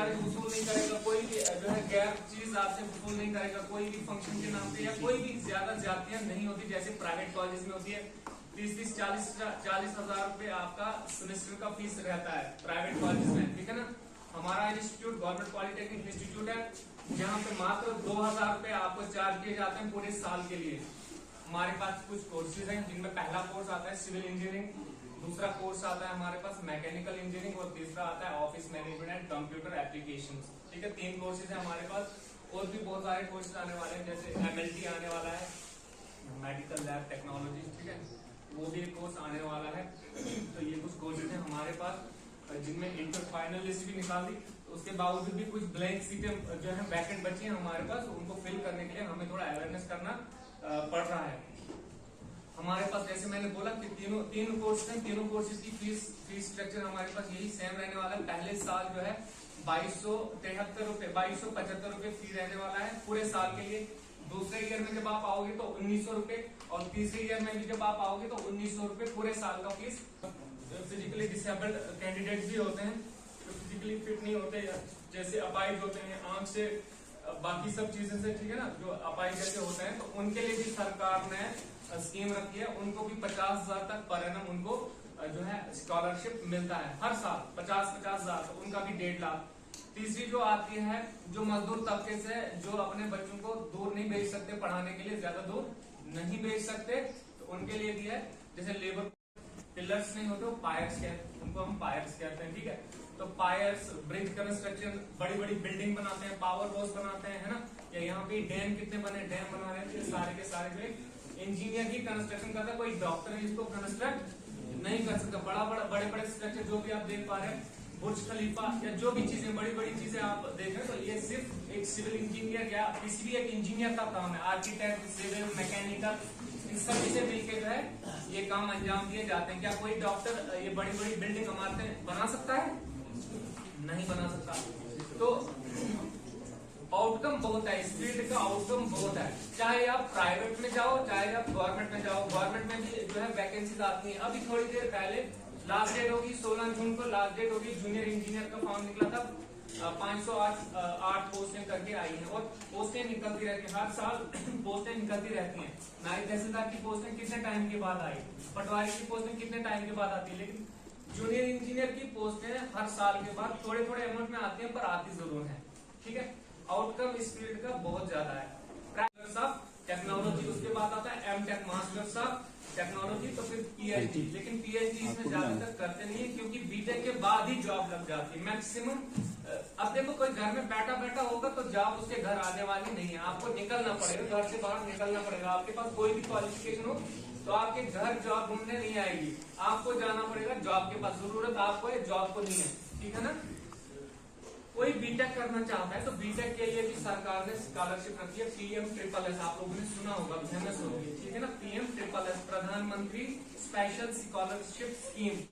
Charge वसूल नहीं करेगा, कोई भी जो है गैर चीज आपसे वसूल नहीं करेगा, कोई भी फंक्शन के नाम पे, या कोई भी ज्यादा ज्यादतियां नहीं होती जैसे प्राइवेट कॉलेज में होती है। 30-40 हजार रुपए आपका सेमेस्टर का फीस रहता है प्राइवेट कॉलेज में, ठीक है ना। हमारा इंस्टीट्यूट गवर्नमेंट पॉलिटेक्निक इंस्टीट्यूट है, जहाँ पे मात्र 2000 रुपए आपको चार्ज किए जाते हैं पूरे साल के लिए। हमारे पास कुछ कोर्सेज हैं जिनमें पहला कोर्स आता है सिविल इंजीनियरिंग, दूसरा कोर्स आता है हमारे पास मैकेनिकल इंजीनियरिंग, और तीसरा आता है office management and computer applications. ठीक है, 3 कोर्सेज है हमारे पास। और भी बहुत सारे कोर्सेज आने वाले हैं, जैसे MLT आने वाला है, मेडिकल लैब टेक्नोलॉजी, ठीक है, वो भी एक कोर्स आने वाला है। तो ये कुछ कोर्सेज हैं हमारे पास, जिनमें इंटर फाइनल लिस्ट भी निकाल दी। तो उसके बावजूद भी कुछ ब्लैंक सीटें जो है वैकेंट बची हैं हमारे पास, उनको फिल करने के लिए हमें थोड़ा अवेयरनेस करना पड़ रहा है। हमारे पास जैसे मैंने बोला कि तीन कोर्स हैं, तीनों कोर्सेज की फीस स्ट्रक्चर हमारे पास यही सेम रहने वाला है। पहले साल जो है 2273 रुपए 2275 रुपए फी रहने वाला है पूरे साल के लिए। दूसरे ईयर में जब आप आओगे तो 1900 रुपए, और तीसरे ईयर में भी जब आप आओगे तो 1900 रुपए पूरे साल का फीस। फिजिकली डिसेबल्ड कैंडिडेट भी होते हैं जो फिजिकली फिट नहीं होते, जैसे अपाहिज होते हैं आंख से, बाकी सब चीजें से, ठीक है ना, जो अपाहिज जैसे होते हैं, तो उनके लिए भी सरकार ने स्कीम रखी है। उनको भी 50,000 तक पर एनम उनको जो है स्कॉलरशिप मिलता है हर साल, 50,000, तो उनका भी 1.5 लाख। तीसरी जो आती है, जो मजदूर तबके से जो अपने बच्चों को दूर नहीं भेज सकते पढ़ाने के लिए, ज्यादा दूर नहीं भेज सकते, तो उनके लिए भी है। जैसे लेबर पिलर्स नहीं होते, वो पायर्स कहते, उनको हम पायर्स कहते हैं, ठीक है। तो पायर्स, ब्रिज कंस्ट्रक्शन, बड़ी बड़ी बिल्डिंग बनाते हैं, पावर हाउस बनाते हैं, है ना, या यहाँ पे डैम कितने बने, डैम बना रहे हैं, सारे के सारे जो इंजीनियर ही कंस्ट्रक्शन करता है, कोई डॉक्टर है इसको कंस्ट्रक्ट नहीं कर सकता। बड़े बड़े स्ट्रक्चर जो भी आप देख पा रहे हैं, बुर्ज खलीफा या जो भी चीजें, बड़ी बड़ी चीजें आप देख रहे हैं, तो ये सिर्फ एक सिविल इंजीनियर या किसी भी एक इंजीनियर का काम है। आर्किटेक्ट, सिविल, मैकेनिकल, इन सभी से मिलकर जो है ये काम अंजाम दिए जाते हैं। क्या कोई डॉक्टर ये बड़ी बड़ी बिल्डिंग इमारतें बना सकता है? नहीं बना सकता। तो आउटकम बहुत है, इस फील्ड का आउटकम बहुत है। चाहे आप प्राइवेट में जाओ, चाहे आप गवर्नमेंट में जाओ, गवर्नमेंट में भी जो है वैकेंसीज आती है। अभी थोड़ी देर पहले लास्ट डेट होगी 16 जून को, लास्ट डेट होगी, जूनियर इंजीनियर का फॉर्म निकला था। 508 पोस्टें करके आई हैं, और पोस्टें निकलती रहती है हर साल। पोस्टें निकलती रहती हैं। नायब तहसीलदार की पोस्टें कितने टाइम के बाद आई, पटवारी की पोस्टें कितने टाइम के बाद आती है, लेकिन जूनियर इंजीनियर की पोस्टें हर साल के बाद थोड़े थोड़े अमाउंट में आती है, पर आती जरूर है, ठीक है। आउटकम इस फील्ड का बहुत ज्यादा है। मास्टर्स ऑफ टेक्नोलॉजी, उसके बाद आता है M.Tech मास्टर्स ऑफ टेक्नोलॉजी, तो फिर PhD। लेकिन PhD इसमें ज्यादातर करते नहीं है, क्योंकि B.Tech के बाद ही जॉब लग जाती है मैक्सिमम। अब देखो, कोई घर में बैठा बैठा होगा तो जॉब उसके घर आने वाली नहीं है, आपको निकलना पड़ेगा, घर से बाहर निकलना पड़ेगा। आपके पास कोई भी क्वालिफिकेशन हो तो आपके घर जॉब ढूंढने नहीं आएगी, आपको जाना पड़ेगा जॉब के पास। जरूरत आपको है, जॉब को नहीं है, ठीक है ना। कोई B.Tech करना चाहता है तो B.Tech के लिए भी सरकार ने स्कॉलरशिप रखी है, PM-SSS, आप लोगों ने सुना होगा, फेमस होगी, ठीक है ना। PM-SSS, प्रधानमंत्री स्पेशल स्कॉलरशिप स्कीम।